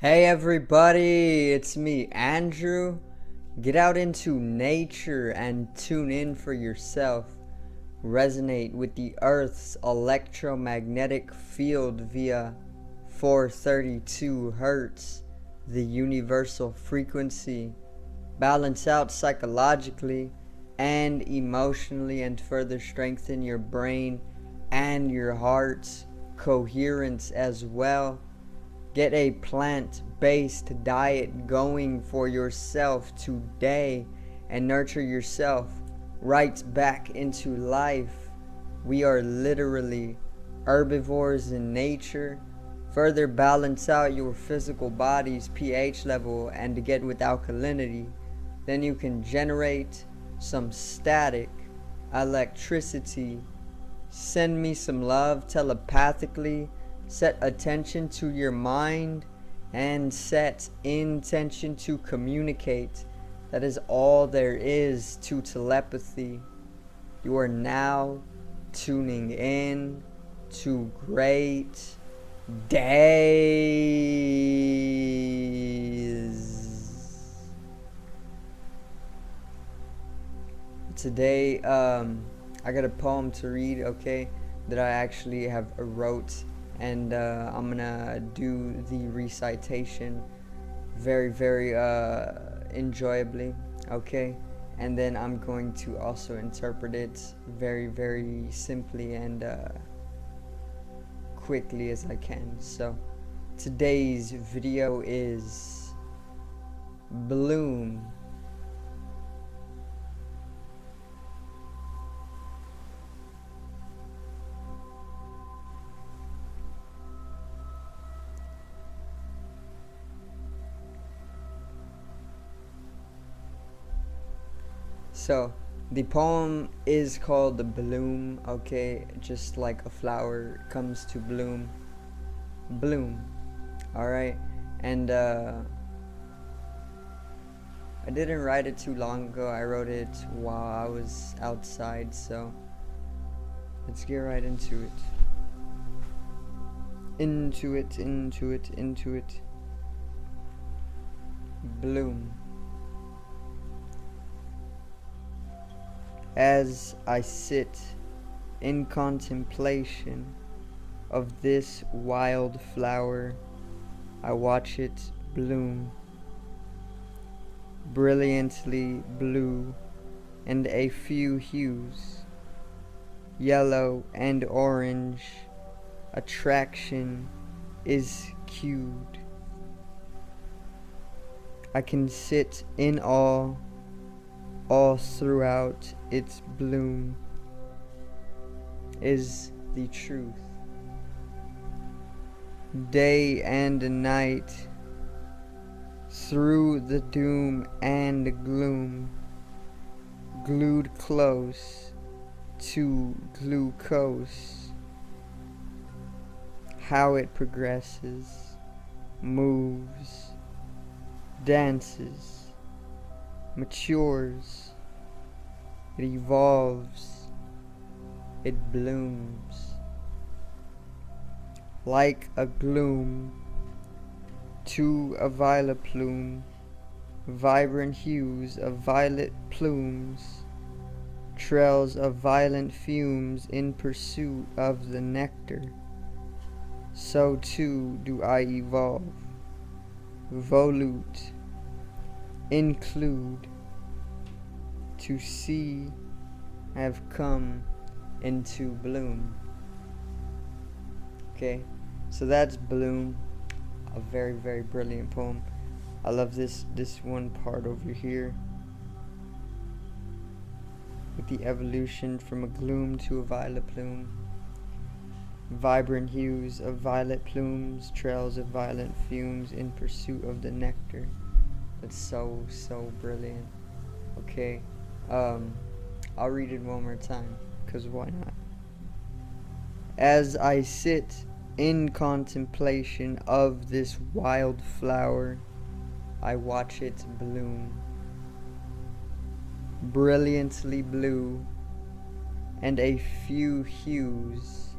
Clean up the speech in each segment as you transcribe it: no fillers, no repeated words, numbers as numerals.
Hey everybody, it's me, Andrew. Get out into nature and tune in for yourself. Resonate with the Earth's electromagnetic field via 432 Hertz, the universal frequency. Balance out psychologically and emotionally and further strengthen your brain and your heart's coherence as well. Get a plant-based diet going for yourself today and nurture yourself right back into life. We are literally herbivores in nature. Further balance out your physical body's pH level and to get with alkalinity. Then you can generate some static electricity. Send me some love telepathically. Set attention to your mind and set intention to communicate. That is all there is to telepathy. You are now tuning in to great days. Today, I got a poem to read, okay, that I actually have wrote. And I'm gonna do the recitation very enjoyably, okay, and then I'm going to also interpret it very simply and quickly as I can. So today's video is Bloom. So the poem is called Bloom, okay, just like a flower comes to bloom. Bloom. Alright. And I didn't write it too long ago. I wrote it while I was outside, so let's get right into it. Into it. Bloom. As I sit in contemplation of this wild flower, I watch it bloom, brilliantly blue and a few hues, yellow and orange. Attraction is cued. I can sit in awe all throughout its bloom is the truth. Day and night, through the doom and gloom, glued close to glucose, how it progresses, moves, dances, matures, it evolves, it blooms. Like a gloom to a violet plume, vibrant hues of violet plumes, trails of violent fumes in pursuit of the nectar. So too do I evolve, volute, include, to see I have come into bloom. Okay, so that's Bloom, a very brilliant poem. I love this one part over here with the evolution from a gloom to a violet plume. Vibrant hues of violet plumes, trails of violent fumes in pursuit of the nectar. That's so brilliant. Okay, I'll read it one more time, cause why not? As I sit in contemplation of this wild flower, I watch it bloom, brilliantly blue, and a few hues,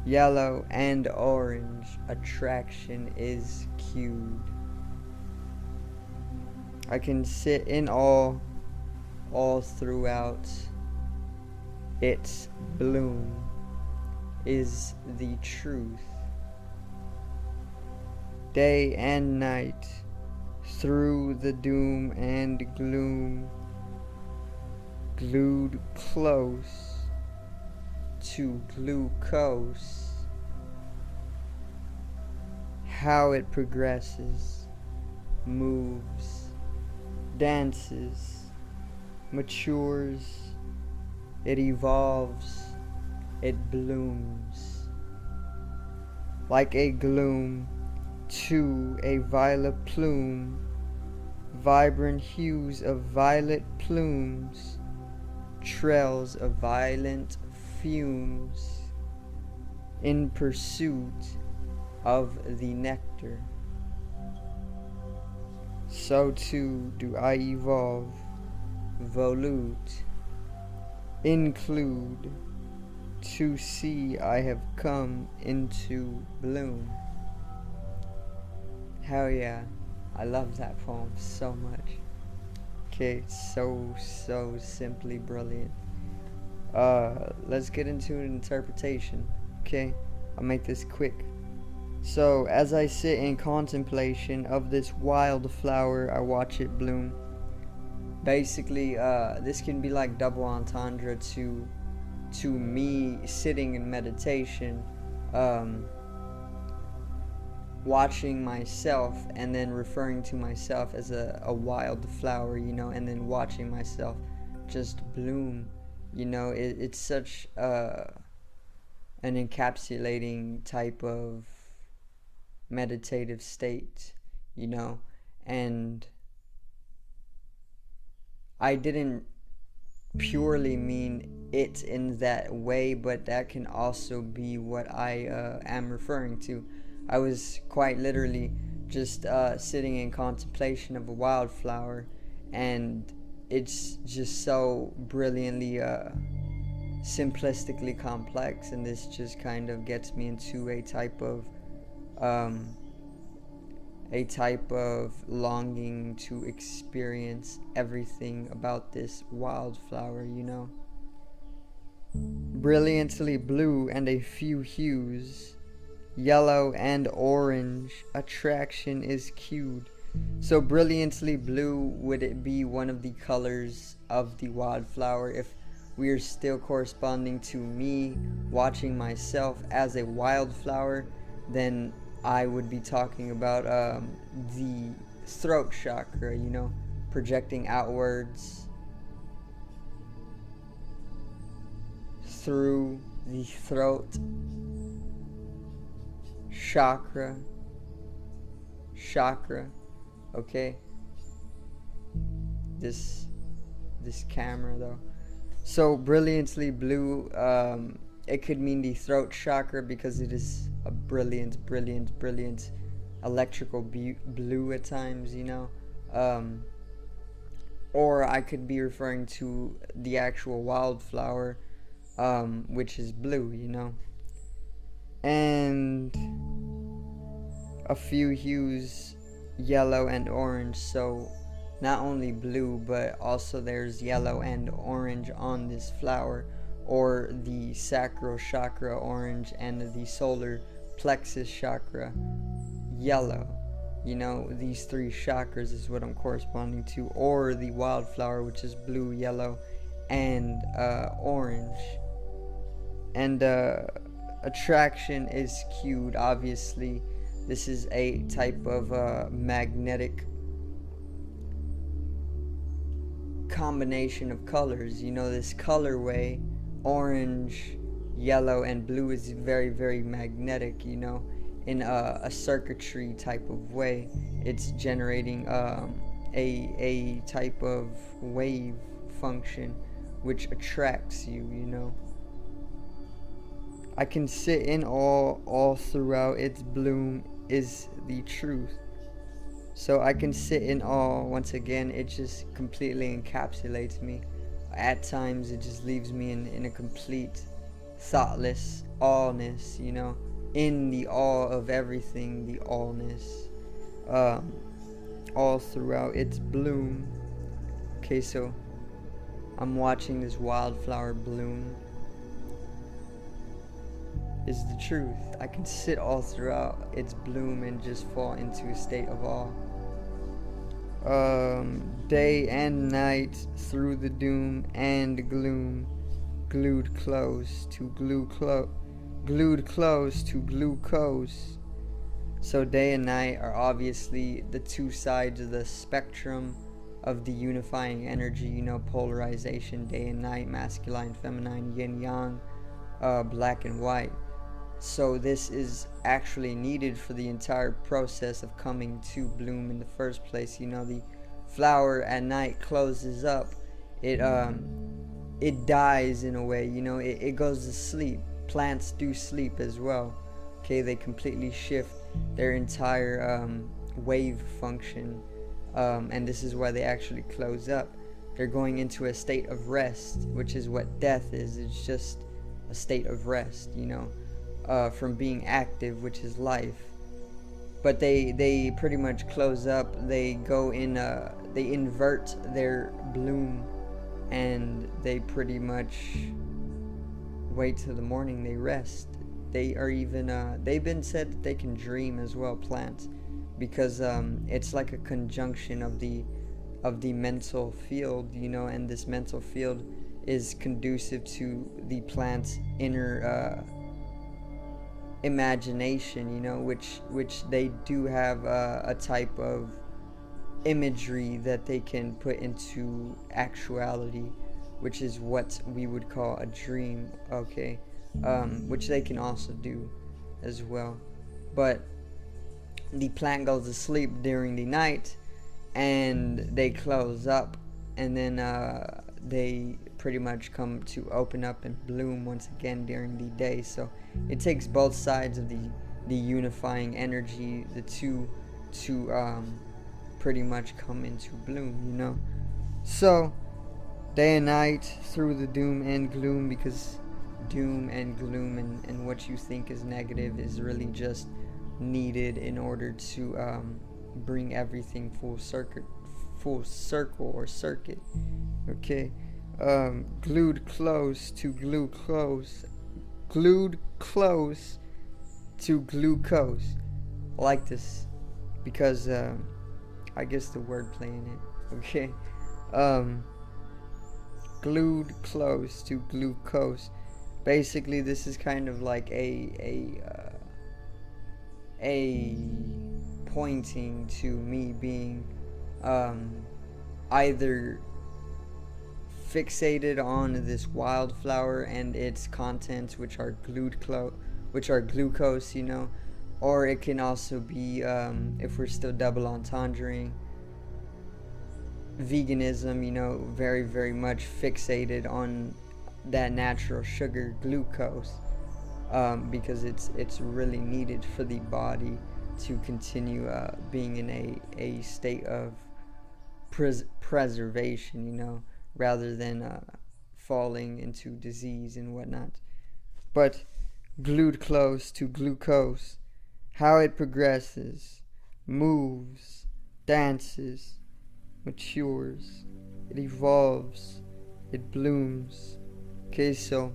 yellow and orange. Attraction is cued. I can sit in awe all throughout. Its bloom is the truth. Day and night, through the doom and gloom, glued close to glucose. How it progresses, moves, dances, matures, it evolves, it blooms. Like a gloom to a violet plume, vibrant hues of violet plumes, trails of violent fumes, in pursuit of the nectar. So too do I evolve, volute, include, to see I have come into bloom. Hell yeah, I love that poem so much. Okay, so simply brilliant. Let's get into an interpretation. Okay, I'll make this quick. So, as I sit in contemplation of this wild flower, I watch it bloom. Basically, this can be like double entendre to me sitting in meditation, watching myself and then referring to myself as a wild flower, you know, and then watching myself just bloom. You know, it's such an encapsulating type of meditative state, you know, and I didn't purely mean it in that way, but that can also be what I am referring to. I was quite literally just sitting in contemplation of a wildflower, and it's just so brilliantly simplistically complex, and this just kind of gets me into a type of longing to experience everything about this wildflower, you know. Brilliantly blue and a few hues, yellow and orange, attraction is cued. So brilliantly blue, would it be one of the colors of the wildflower if we are still corresponding to me watching myself as a wildflower? Then I would be talking about the throat chakra, you know, projecting outwards through the throat chakra, okay? This camera though. So brilliantly blue, it could mean the throat chakra because it is a brilliant electrical blue at times, you know. Or I could be referring to the actual wildflower, which is blue, you know. And a few hues, yellow and orange, so not only blue, but also there's yellow and orange on this flower, or the sacral chakra orange and the solar plexus chakra yellow. You know, these three chakras is what I'm corresponding to, or the wildflower, which is blue, yellow, and orange. And attraction is cued, obviously. This is a type of magnetic combination of colors. You know, this colorway, orange, yellow, and blue, is very magnetic, you know, in a circuitry type of way. It's generating a type of wave function which attracts you, you know. I can sit in awe all throughout its bloom is the truth. So I can sit in awe. Once again, it just completely encapsulates me. At times it just leaves me in a complete thoughtless allness, in the all of everything, the allness, all throughout its bloom. Okay, so I'm watching this wildflower bloom is the truth. I can sit all throughout its bloom and just fall into a state of awe. Day and night through the doom and gloom, glued close to glucose. So day and night are obviously the two sides of the spectrum of the unifying energy, polarization, day and night, masculine, feminine, yin yang, black and white. So this is actually needed for the entire process of coming to bloom in the first place. The flower at night closes up. It dies in a way, it goes to sleep. Plants do sleep as well. Okay, they completely shift their entire wave function, and this is why they actually close up. They're going into a state of rest, which is what death is. It's just a state of rest, from being active, which is life. But they pretty much close up. They go in, they invert their bloom, and they pretty much wait till the morning. They rest. They are even they've been said that they can dream as well, plants, because it's like a conjunction of the mental field, and this mental field is conducive to the plant's inner imagination, which they do have a type of imagery that they can put into actuality, which is what we would call a dream. Okay, which they can also do as well. But the plant goes to sleep during the night, and they close up, and then they pretty much come to open up and bloom once again during the day. So it takes both sides of the unifying energy, the two, to pretty much come into bloom, So day and night through the doom and gloom, because doom and gloom and what you think is negative is really just needed in order to bring everything full circle or circuit. Okay, glued close to glucose, I like this because I guess the wordplay in it. Okay, glued close to glucose. Basically, this is kind of like a pointing to me being either fixated on this wildflower and its contents, which are glucose, or it can also be, if we're still double entendreing, veganism, very, very much fixated on that natural sugar, glucose, because it's really needed for the body to continue being in a state of preservation, rather than falling into disease and whatnot. But glued close to glucose, how it progresses, moves, dances, matures, it evolves, it blooms. Okay, so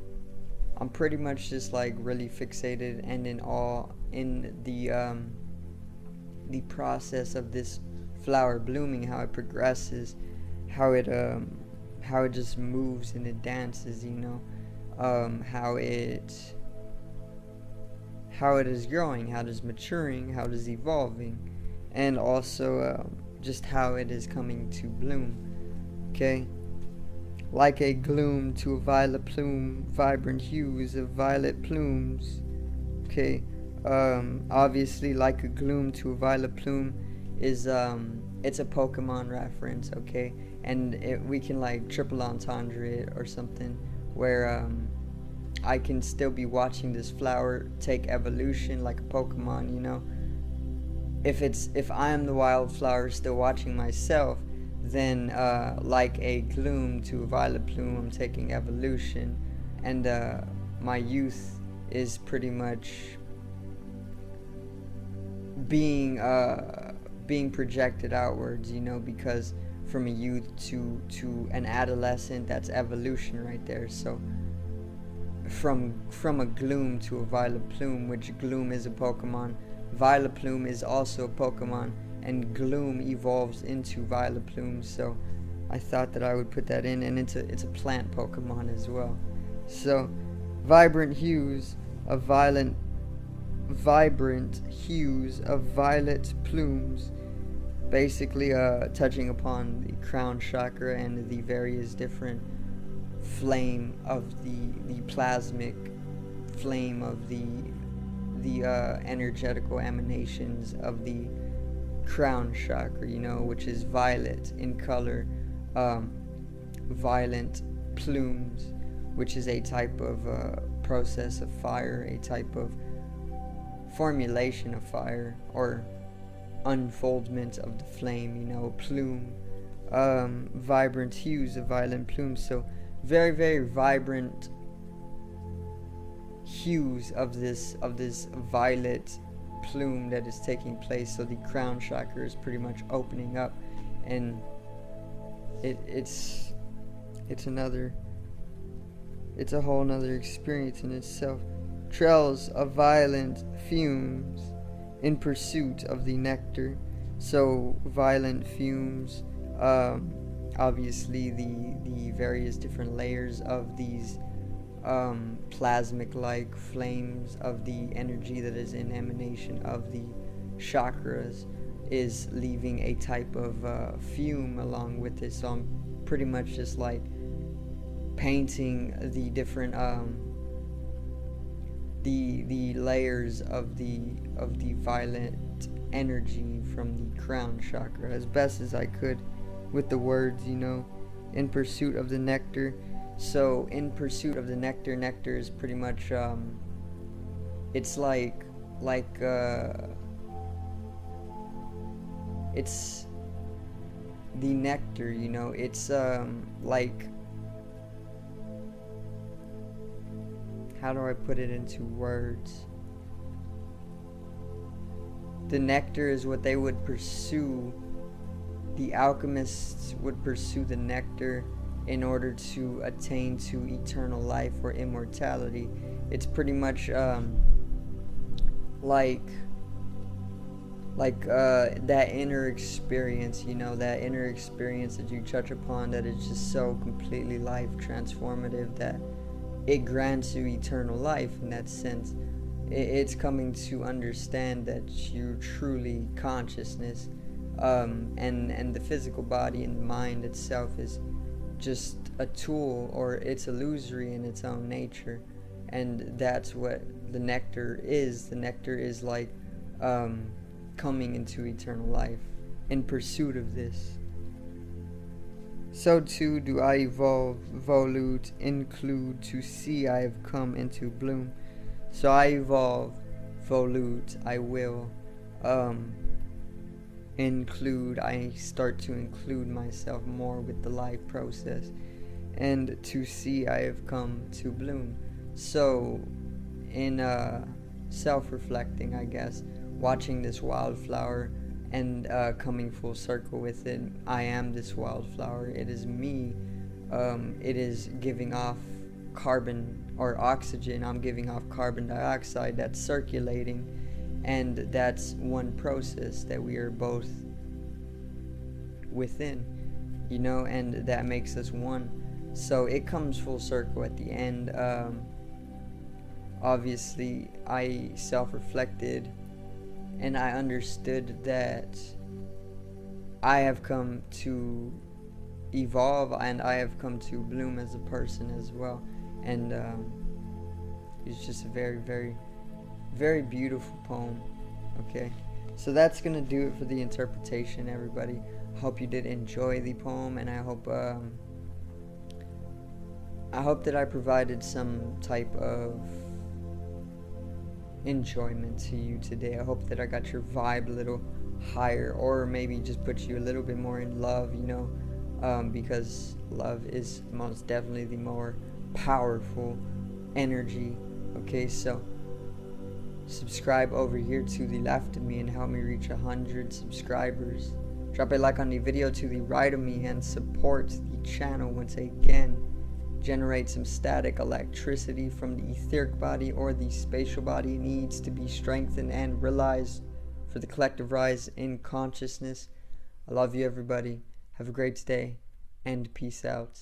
I'm pretty much just like really fixated and in awe in the process of this flower blooming, how it progresses, how it just moves and it dances, how it is growing, how it is maturing, how it is evolving, and also just how it is coming to bloom. Okay, like a gloom to a violet plume, vibrant hues of violet plumes. Okay, obviously, like a gloom to a violet plume is it's a Pokemon reference. Okay, and we can like triple entendre it or something, where I can still be watching this flower take evolution like a Pokemon. If I am the wildflower still watching myself, then like a gloom to a violet plume, I'm taking evolution, and my youth is pretty much being being projected outwards, because from a youth to an adolescent, that's evolution right there. So from a Gloom to a Violet Plume, which Gloom is a Pokemon, Violet Plume is also a Pokemon, and Gloom evolves into Violet Plume. So I thought that I would put that in, and it's a plant Pokemon as well. So vibrant hues of violet plumes, basically touching upon the crown chakra and the various different flame of the plasmic flame of the energetical emanations of the crown chakra, which is violet in color. Violet plumes, which is a type of process of fire, a type of formulation of fire, or unfoldment of the flame, plume. Vibrant hues of violet plumes. So very, very vibrant hues of this violet plume that is taking place. So the crown chakra is pretty much opening up, and it's a whole nother experience in itself. Trails of violent fumes in pursuit of the nectar. So violent fumes, obviously the various different layers of these plasmic like flames of the energy that is in emanation of the chakras is leaving a type of fume along with it. So I'm pretty much just like painting the different the layers of the violet energy from the crown chakra as best as I could with the words, in pursuit of the nectar. So in pursuit of the nectar is pretty much it's like it's the nectar, it's like, how do I put it into words? The nectar is what they would pursue. The alchemists would pursue the nectar in order to attain to eternal life or immortality. It's pretty much like that inner experience, that inner experience that you touch upon that is just so completely life transformative that it grants you eternal life in that sense. It's coming to understand that you're truly consciousness, and the physical body and the mind itself is just a tool, or it's illusory in its own nature. And that's what the nectar is. The nectar is like coming into eternal life in pursuit of this. So too do I evolve, volute, include, to see I have come into bloom. So I evolve, volute, I will include, I start to include myself more with the life process, and to see I have come to bloom. So in self-reflecting, I guess, watching this wildflower and coming full circle with it, I am this wildflower. It is me. It is giving off carbon or oxygen. I'm giving off carbon dioxide that's circulating, and that's one process that we are both within, and that makes us one. So it comes full circle at the end. Obviously I self-reflected and I understood that I have come to evolve and I have come to bloom as a person as well. And it's just a very, very, very beautiful poem. Okay, so that's gonna do it for the interpretation, everybody. Hope you did enjoy the poem, and I hope that I provided some type of enjoyment to you today. I hope that I got your vibe a little higher, or maybe just put you a little bit more in love, because love is most definitely the more powerful energy. Okay, so subscribe over here to the left of me and help me reach 100 subscribers. Drop a like on the video to the right of me and support the channel once again. Generate some static electricity from the etheric body or the spatial body needs to be strengthened and realized for the collective rise in consciousness. I love you, everybody. Have a great day and peace out.